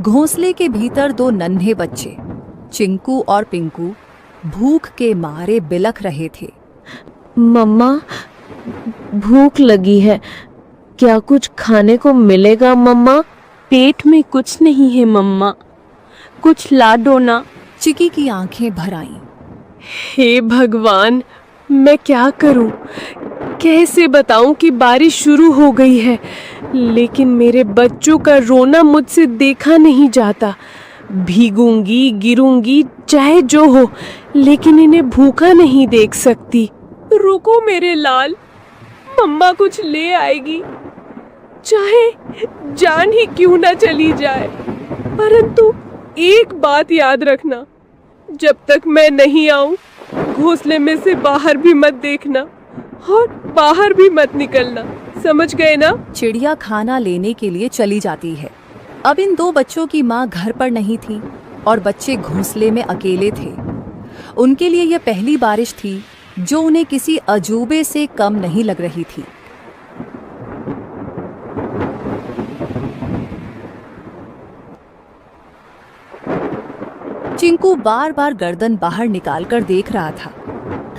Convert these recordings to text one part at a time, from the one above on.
घोंसले के भीतर दो नन्हे बच्चे चिंकू और पिंकू भूख के मारे बिलख रहे थे। मम्मा, भूख लगी है, क्या कुछ खाने को मिलेगा मम्मा? पेट में कुछ नहीं है मम्मा, कुछ ला दो ना। चिकी की आंखें भर आईं। हे भगवान, मैं क्या करूं? कैसे बताऊं कि बारिश शुरू हो गई है, लेकिन मेरे बच्चों का रोना मुझसे देखा नहीं जाता। भीगूंगी, गिरूंगी, चाहे जो हो, लेकिन इन्हें भूखा नहीं देख सकती। रुको मेरे लाल, मम्मा कुछ ले आएगी, चाहे जान ही क्यों ना चली जाए। परंतु एक बात याद रखना, जब तक मैं नहीं आऊं, घोंसले में से बाहर भी मत देखना और बाहर भी मत निकलना, समझ गए ना? चिड़िया खाना लेने के लिए चली जाती है। अब इन दो बच्चों की माँ घर पर नहीं थी और बच्चे घोंसले में अकेले थे। उनके लिए यह पहली बारिश थी जो उन्हें किसी अजूबे से कम नहीं लग रही थी। चिंकू बार बार गर्दन बाहर निकालकर देख रहा था।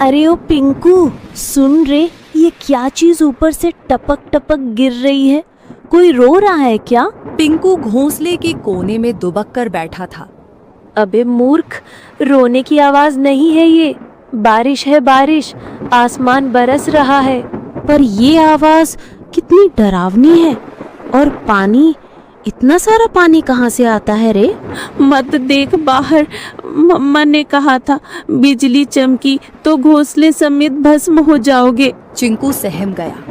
अरे ओ पिंकू, सुन रे, ये क्या चीज ऊपर से टपक टपक गिर रही है? कोई रो रहा है क्या? पिंकू घोंसले के कोने में दुबक कर बैठा था। अबे मूर्ख, रोने की आवाज नहीं है ये, बारिश है बारिश, आसमान बरस रहा है। पर ये आवाज कितनी डरावनी है। और पानी, इतना सारा पानी कहाँ से आता है रे? मत देख बाहर, मम्मा ने कहा था बिजली चमकी तो घोंसले समेत भस्म हो जाओगे। चिंकू सहम गया।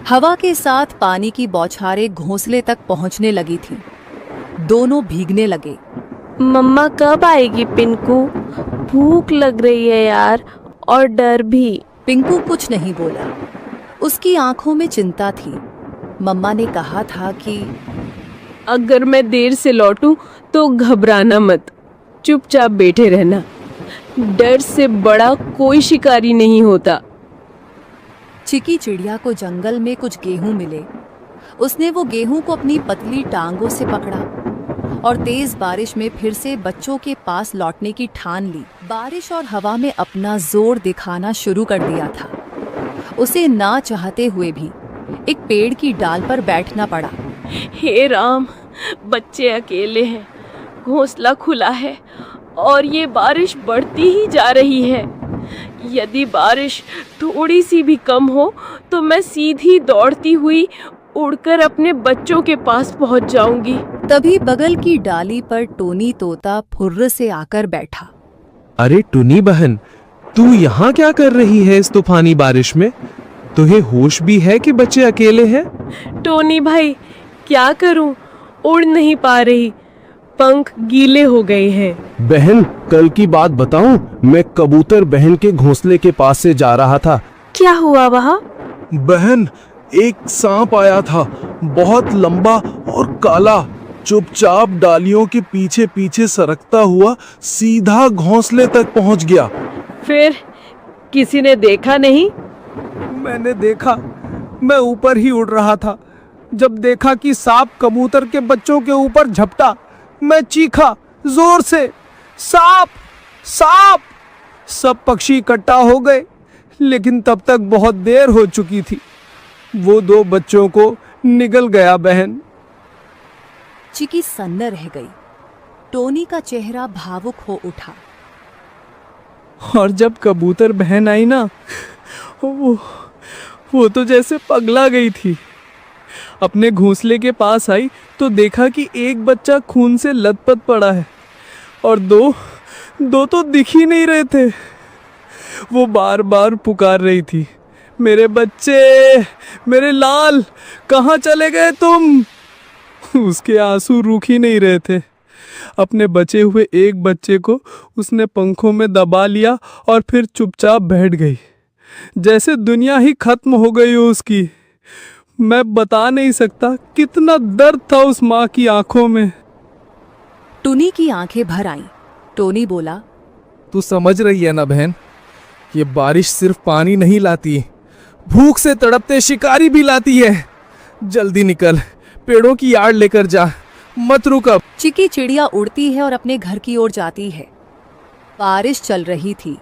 हवा के साथ पानी की बौछारें घोंसले तक पहुंचने लगी थी। दोनों भीगने लगे। मम्मा कब आएगी पिंकू? भूख लग रही है यार, और डर भी। पिंकू कुछ नहीं बोला। उसकी आंखों में चिंता थी। मम्मा ने कहा था कि अगर मैं देर से लौटूं तो घबराना मत, चुपचाप बैठे रहना। डर से बड़ा कोई शिकारी नहीं होता। चिकी चिड़िया को जंगल में कुछ गेहूं मिले। उसने वो गेहूं को अपनी पतली टांगों से पकड़ा और तेज बारिश में फिर से बच्चों के पास लौटने की ठान ली। बारिश और हवा में अपना जोर दिखाना शुरू कर दिया था। उसे ना चाहते हुए भी एक पेड़ की डाल पर बैठना पड़ा। हे राम, बच्चे अकेले हैं, घोंसला खुला है और ये बारिश बढ़ती ही जा रही है। यदि बारिश थोड़ी सी भी कम हो तो मैं सीधी दौड़ती हुई उड़कर अपने बच्चों के पास पहुंच जाऊंगी। तभी बगल की डाली पर टोनी तोता फुर्र से आकर बैठा। अरे टुनी बहन, तू यहाँ क्या कर रही है इस तूफानी बारिश में? तुझे होश भी है कि बच्चे अकेले हैं? टोनी भाई, क्या करूं, उड़ नहीं पा रही, पंख गीले हो गए हैं। बहन, कल की बात बताऊं, मैं कबूतर बहन के घोंसले के पास से जा रहा था। क्या हुआ वहाँ? बहन, एक सांप आया था, बहुत लंबा और काला। चुपचाप डालियों के पीछे पीछे सरकता हुआ सीधा घोंसले तक पहुंच गया। फिर किसी ने देखा नहीं? मैंने देखा, मैं ऊपर ही उड़ रहा था। जब देखा कि सांप कबूतर के बच्चों के ऊपर झपटा, मैं चीखा जोर से, सांप सांप। सब पक्षी इकट्ठा हो गए, लेकिन तब तक बहुत देर हो चुकी थी। वो दो बच्चों को निगल गया बहन। चिकी सन्न रह गई। टोनी का चेहरा भावुक हो उठा। और जब कबूतर बहन आई ना, वो तो जैसे पगला गई थी। अपने घोंसले के पास आई तो देखा कि एक बच्चा खून से लथपथ पड़ा है और दो तो दिख ही नहीं रहे थे। वो बार बार पुकार रही थी, मेरे बच्चे, मेरे लाल, कहाँ चले गए तुम? उसके आंसू रुक ही नहीं रहे थे। अपने बचे हुए एक बच्चे को उसने पंखों में दबा लिया और फिर चुपचाप बैठ गई, जैसे दुनिया ही खत्म हो गई हो उसकी। मैं बता नहीं सकता कितना दर्द था उस माँ की आंखों में। टुनी की आंखें भर आईं। टोनी बोला, तू समझ रही है ना बहन, ये बारिश सिर्फ पानी नहीं लाती, भूख से तड़पते शिकारी भी लाती है। जल्दी निकल, पेड़ों की आड़ लेकर जा, मत रुक अब। चिकी चिड़िया उड़ती है और अपने घर की ओर जाती है। बारिश चल रही थी,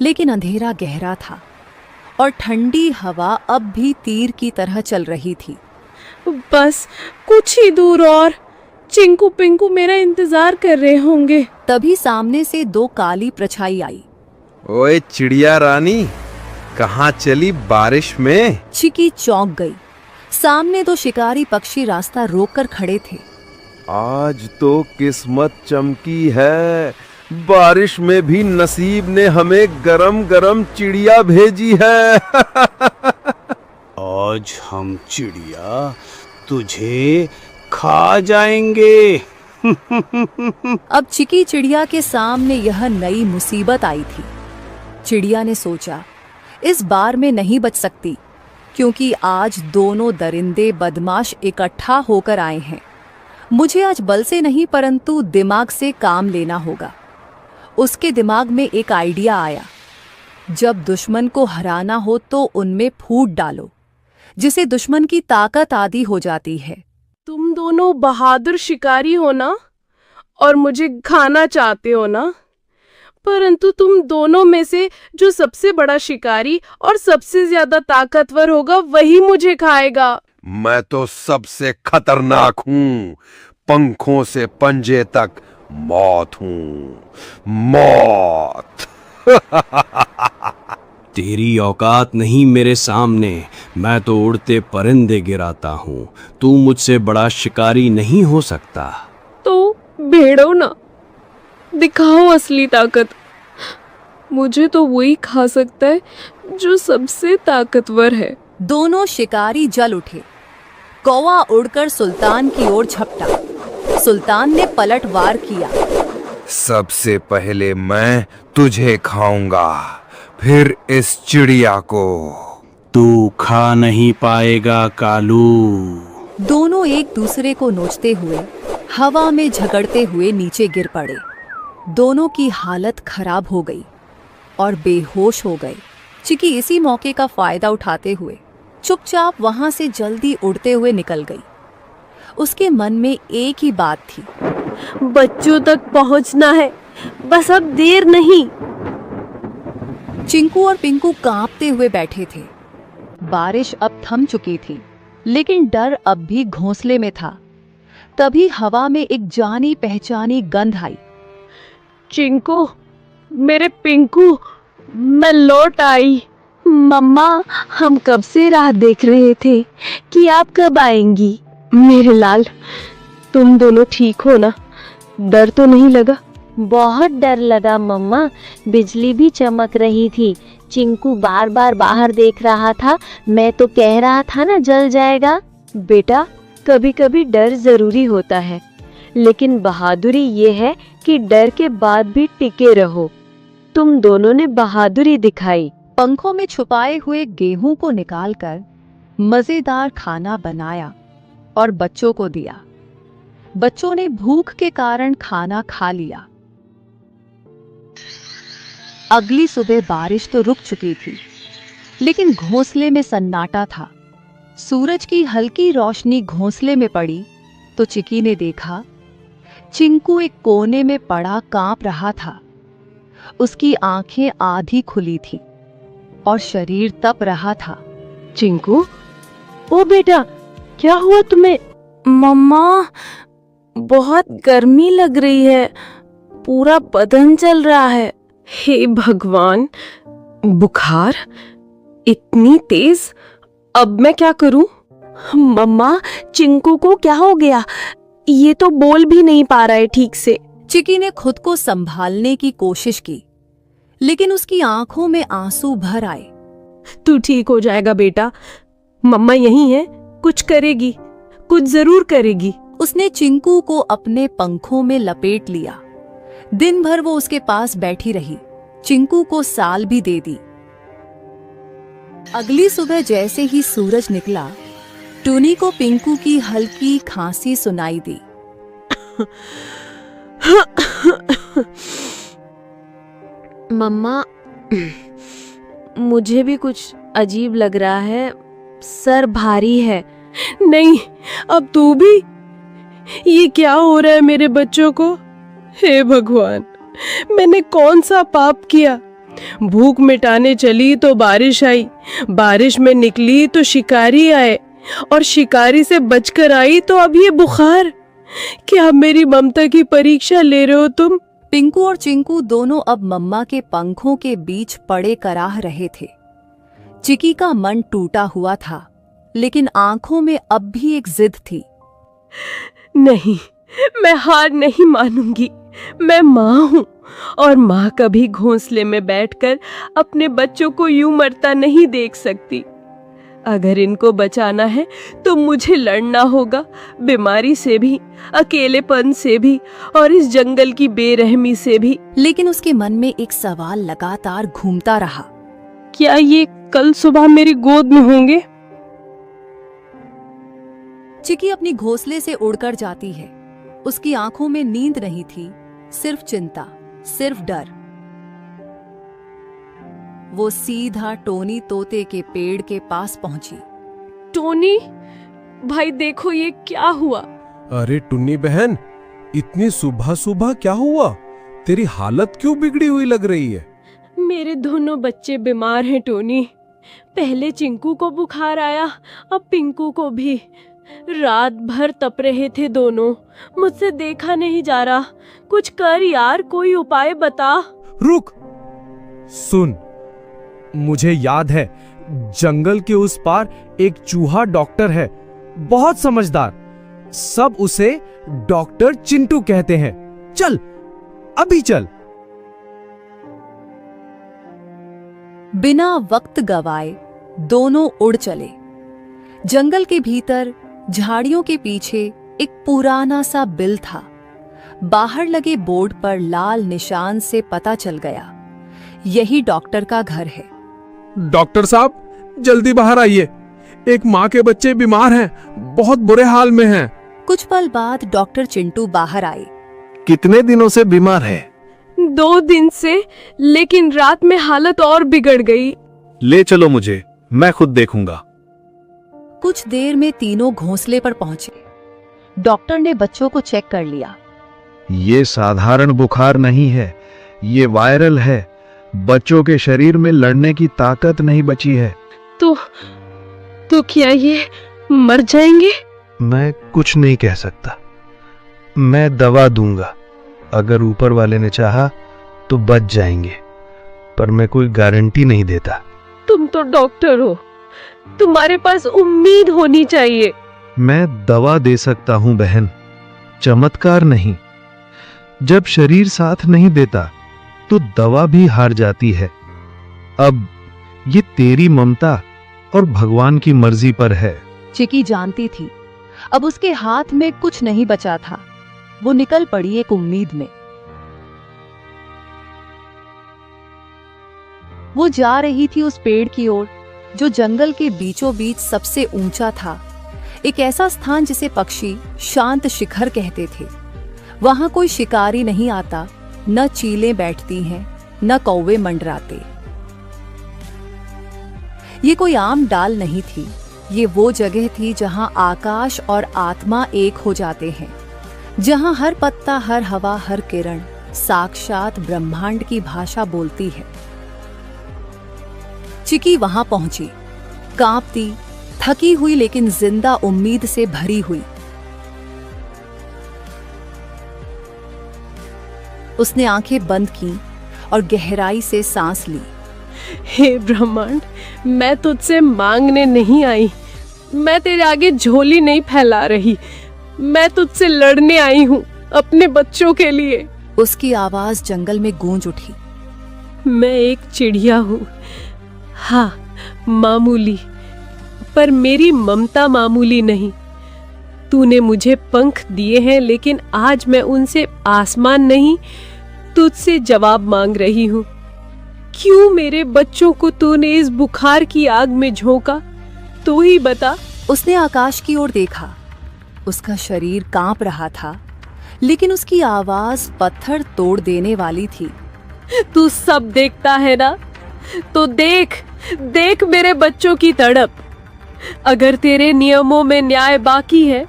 लेकिन अंधेरा गहरा था और ठंडी हवा अब भी तीर की तरह चल रही थी। बस कुछ ही दूर और चिंकू पिंकू मेरा इंतजार कर रहे होंगे। तभी सामने से दो काली परछाई आई। ओए चिड़िया रानी, कहाँ चली बारिश में? चिकी चौंक गई। सामने दो शिकारी पक्षी रास्ता रोककर खड़े थे। आज तो किस्मत चमकी है, बारिश में भी नसीब ने हमें गरम गरम चिड़िया भेजी है। आज हम चिड़िया तुझे खा जाएंगे। अब चिकी चिड़िया के सामने यह नई मुसीबत आई थी। चिड़िया ने सोचा, इस बार मैं नहीं बच सकती, क्योंकि आज दोनों दरिंदे बदमाश इकट्ठा होकर आए हैं। मुझे आज बल से नहीं परंतु दिमाग से काम लेना होगा। उसके दिमाग में एक आइडिया आया। जब दुश्मन को हराना हो तो उनमें फूट डालो, जिसे दुश्मन की ताकत आदि हो जाती है। तुम दोनों बहादुर शिकारी हो ना, और मुझे खाना चाहते हो ना, परंतु तुम दोनों में से जो सबसे बड़ा शिकारी और सबसे ज्यादा ताकतवर होगा वही मुझे खाएगा। मैं तो सबसे खतरनाक हूँ, पंखों से पंजे तक मौत हूँ, मौत। तेरी औकात नहीं मेरे सामने, मैं तो उड़ते परिंदे गिराता हूँ, तू मुझसे बड़ा शिकारी नहीं हो सकता। तो भेड़ो ना, दिखाओ असली ताकत। मुझे तो वही खा सकता है जो सबसे ताकतवर है। दोनों शिकारी जल उठे। कौवा उड़कर सुल्तान की ओर झपटा। सुल्तान ने पलटवार किया। सबसे पहले मैं तुझे खाऊंगा, फिर इस चिड़िया को। तू खा नहीं पाएगा कालू। दोनों एक दूसरे को नोचते हुए हवा में झगड़ते हुए नीचे गिर पड़े। दोनों की हालत खराब हो गई और बेहोश हो गए। चिकी इसी मौके का फायदा उठाते हुए चुपचाप वहां से जल्दी उड़ते हुए निकल गई। उसके मन में एक ही बात थी, बच्चों तक पहुंचना है, बस अब देर नहीं। चिंकू और पिंकू कांपते हुए बैठे थे। बारिश अब थम चुकी थी, लेकिन डर अब भी घोंसले में था। तभी हवा में एक जानी पहचानी गंध आई। चिंकू, मेरे पिंकू, मैं लौट आई। मम्मा, हम कब से राह देख रहे थे कि आप कब आएंगी। मेरे लाल, तुम दोनों ठीक हो ना? डर तो नहीं लगा? बहुत डर लगा मम्मा, बिजली भी चमक रही थी। चिंकू बार बार बाहर देख रहा था, मैं तो कह रहा था ना जल जाएगा। बेटा, कभी कभी डर जरूरी होता है, लेकिन बहादुरी ये है कि डर के बाद भी टिके रहो। तुम दोनों ने बहादुरी दिखाई। पंखों में छुपाए हुए गेहूं को निकालकर मजेदार खाना बनाया और बच्चों को दिया। बच्चों ने भूख के कारण खाना खा लिया। अगली सुबह बारिश तो रुक चुकी थी, लेकिन घोंसले में सन्नाटा था। सूरज की हल्की रोशनी घोंसले में पड़ी तो चिकी ने देखा चिंकू एक कोने में पड़ा कांप रहा था। उसकी आंखें आधी खुली थी और शरीर तप रहा था। चिंकू, ओ बेटा, क्या हुआ तुम्हें? मम्मा, बहुत गर्मी लग रही है, पूरा बदन जल रहा है। हे भगवान, बुखार इतनी तेज, अब मैं क्या करूं? मम्मा, चिंकू को क्या हो गया? ये तो बोल भी नहीं पा रहा है ठीक से। चिकी ने खुद को संभालने की कोशिश की, लेकिन उसकी आंखों में आंसू भर आए। तू ठीक हो जाएगा बेटा, मम्मा यही है, कुछ करेगी, कुछ जरूर करेगी। उसने चिंकू को अपने पंखों में लपेट लिया। दिन भर वो उसके पास बैठी रही, चिंकू को साल भी दे दी। अगली सुबह जैसे ही सूरज निकला, टूनी को पिंकू की हल्की खांसी सुनाई दी। मम्मा, मुझे भी कुछ अजीब लग रहा है, सर भारी है। नहीं, अब तू भी? ये क्या हो रहा है मेरे बच्चों को? हे भगवान, मैंने कौन सा पाप किया? भूख मिटाने चली तो बारिश आई, बारिश में निकली तो शिकारी आए, और शिकारी से बचकर आई तो अब ये बुखार। क्या मेरी ममता की परीक्षा ले रहे हो तुम? पिंकू और चिंकू दोनों अब मम्मा के पंखों के बीच पड़े कराह रहे थे। चिकी का मन टूटा हुआ था, लेकिन आंखों में अब भी एक जिद थी। नहीं, मैं हार नहीं मानूंगी। मैं माँ हूँ, और माँ कभी घोंसले में बैठकर अपने बच्चों को यूं मरता नहीं देख सकती। अगर इनको बचाना है तो मुझे लड़ना होगा, बीमारी से भी, अकेलेपन से भी, और इस जंगल की बेरहमी से भी। लेकिन उसके मन में एक सवाल लगातार घूमता रहा। क्या ये कल सुबह मेरी गोद में होंगे? चिकी अपनी घोंसले से उड़कर जाती है। उसकी आंखों में नींद नहीं थी, सिर्फ चिंता, सिर्फ डर। वो सीधा टोनी तोते के पेड़ के पास पहुंची। टोनी भाई, देखो ये क्या हुआ? अरे टुन्नी बहन, इतनी सुबह सुबह क्या हुआ? तेरी हालत क्यों बिगड़ी हुई लग रही है? मेरे दोनों बच्चे बीमार हैं टोनी। पहले चिंकू को बुखार आया, अब पिंकू को भी। रात भर तप रहे थे दोनों, मुझसे देखा नहीं जा रहा। कुछ कर यार, कोई उपाय बता। रुक, सुन, मुझे याद है, जंगल के उस पार एक चूहा डॉक्टर है, बहुत समझदार। सब उसे डॉक्टर चिंटू कहते हैं। चल, अभी चल। बिना वक्त गवाए दोनों उड़ चले। जंगल के भीतर झाड़ियों के पीछे एक पुराना सा बिल था। बाहर लगे बोर्ड पर लाल निशान से पता चल गया, यही डॉक्टर का घर है। डॉक्टर साहब, जल्दी बाहर आइए। एक माँ के बच्चे बीमार हैं, बहुत बुरे हाल में हैं। कुछ पल बाद डॉक्टर चिंटू बाहर आए। कितने दिनों से बीमार है? 2 दिन से, लेकिन रात में हालत और बिगड़ गई। ले चलो मुझे, मैं खुद देखूंगा। कुछ देर में तीनों घोंसले पर पहुंचे। डॉक्टर ने बच्चों को चेक कर लिया। ये साधारण बुखार नहीं है, ये वायरल है। बच्चों के शरीर में लड़ने की ताकत नहीं बची है। तो क्या ये मर जाएंगे? मैं कुछ नहीं कह सकता। मैं दवा दूंगा, अगर ऊपर वाले ने चाहा तो बच जाएंगे, पर मैं कोई गारंटी नहीं देता। तुम तो डॉक्टर हो, तुम्हारे पास उम्मीद होनी चाहिए। मैं दवा दे सकता हूं बहन, चमत्कार नहीं। जब शरीर साथ नहीं देता तो दवा भी हार जाती है। अब ये तेरी ममता और भगवान की मर्जी पर है। चिकी जानती थी अब उसके हाथ में कुछ नहीं बचा था। वो निकल पड़ी एक उम्मीद में। वो जा रही थी उस पेड़ की ओर जो जंगल के बीचों बीच सबसे ऊंचा था, एक ऐसा स्थान जिसे पक्षी शांत शिखर कहते थे। वहां कोई शिकारी नहीं आता, न चीलें बैठती हैं, न कौवे मंडराते। ये कोई आम डाल नहीं थी, ये वो जगह थी जहां आकाश और आत्मा एक हो जाते हैं, जहां हर पत्ता, हर हवा, हर किरण साक्षात ब्रह्मांड की भाषा बोलती है। चिकी वहां पहुंची, कांपती, थकी हुई, लेकिन जिंदा उम्मीद से भरी हुई। उसने आंखें बंद की और गहराई से सांस ली। हे ब्रह्मांड, मैं तुझसे मांगने नहीं आई, मैं तेरे आगे झोली नहीं फैला रही, मैं तुझसे लड़ने आई हूँ अपने बच्चों के लिए। उसकी आवाज जंगल में गूंज उठी। मैं एक चिड़िया हूँ, हाँ मामूली, पर मेरी ममता मामूली नहीं। तूने मुझे पंख दिए हैं, लेकिन आज मैं उनसे आसमान नहीं, तुझसे जवाब मांग रही हूँ। क्यों मेरे बच्चों को तूने इस बुखार की आग में झोंका? तू ही बता। उसने आकाश की ओर देखा। उसका शरीर कांप रहा था, लेकिन उसकी आवाज पत्थर तोड़ देने वाली थी। तू सब देखता है ना, तो देख देख मेरे बच्चों की तड़प। अगर तेरे नियमों में न्याय बाकी है,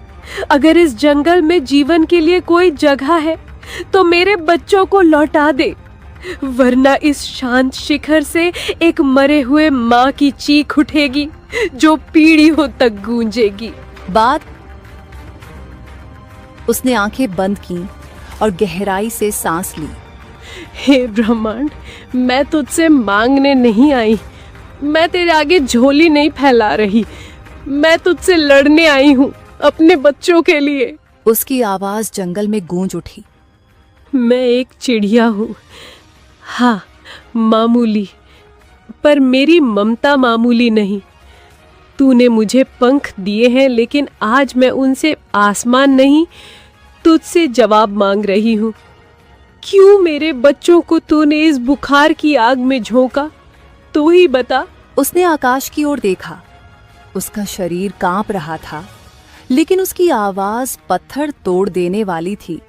अगर इस जंगल में जीवन के लिए कोई जगह है, तो मेरे बच्चों को लौटा दे, वरना इस शांत शिखर से एक मरे हुए माँ की चीख उठेगी जो पीढ़ियों तक गूंजेगी। बाद उसने आंखें बंद की और गहराई से सांस ली। हे ब्रह्मांड, मैं तुझसे मांगने नहीं आई, मैं तेरे आगे झोली नहीं फैला रही, मैं तुझसे लड़ने आई हूँ अपने बच्चों के लिए। उसकी आवाज जंगल में गूंज उठी। मैं एक चिड़िया हूँ, हाँ मामूली, पर मेरी ममता मामूली नहीं। तूने मुझे पंख दिए हैं, लेकिन आज मैं उनसे आसमान नहीं, तुझसे जवाब मांग रही हूँ। क्यों मेरे बच्चों को तूने इस बुखार की आग में झोंका? तू ही बता। उसने आकाश की ओर देखा। उसका शरीर कांप रहा था, लेकिन उसकी आवाज पत्थर तोड़ देने वाली थी।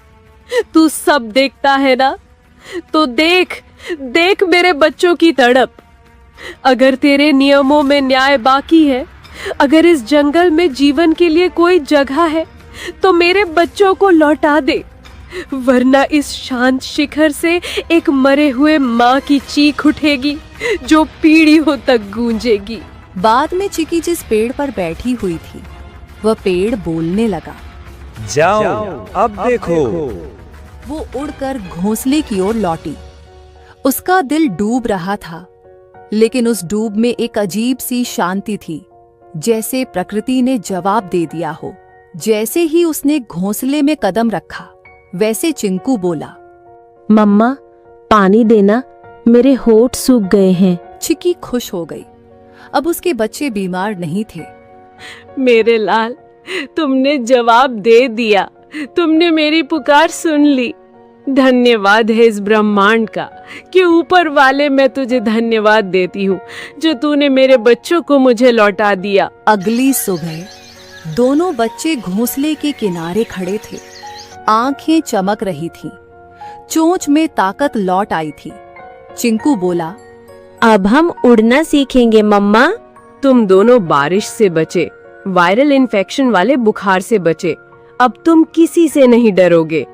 तू सब देखता है ना, तो देख देख मेरे बच्चों की तड़प। अगर तेरे नियमों में न्याय बाकी है, अगर इस जंगल में जीवन के लिए कोई जगह है, तो मेरे बच्चों को लौटा दे, वरना इस शांत शिखर से एक मरे हुए माँ की चीख उठेगी जो पीढ़ियों तक गूंजेगी। बाद में चिकी जिस पेड़ पर बैठी हुई थी, वह पेड़ बोलने लगा। जाओ अब देखो। वो उड़कर घोंसले की ओर लौटी। उसका दिल डूब रहा था, लेकिन उस डूब में एक अजीब सी शांति थी, जैसे प्रकृति ने जवाब दे दिया हो। जैसे ही उसने घोंसले में कदम रखा, वैसे चिंकू बोला, मम्मा पानी देना, मेरे होठ सूख गए हैं। चिकी खुश हो गई। अब उसके बच्चे बीमार नहीं थे। मेरे लाल, तुमने जवाब दे दिया, तुमने मेरी पुकार सुन ली। धन्यवाद है इस ब्रह्मांड का कि ऊपर वाले, मैं तुझे धन्यवाद देती हूँ जो तूने मेरे बच्चों को मुझे लौटा दिया। अगली सुबह दोनों बच्चे घोंसले के किनारे खड़े थे। आंखें चमक रही थीं, चोंच में ताकत लौट आई थी। चिंकू बोला, अब हम उड़ना सीखेंगे मम्मा। तुम दोनों बारिश से बचे, वायरल इन्फेक्शन वाले बुखार से बचे, अब तुम किसी से नहीं डरोगे।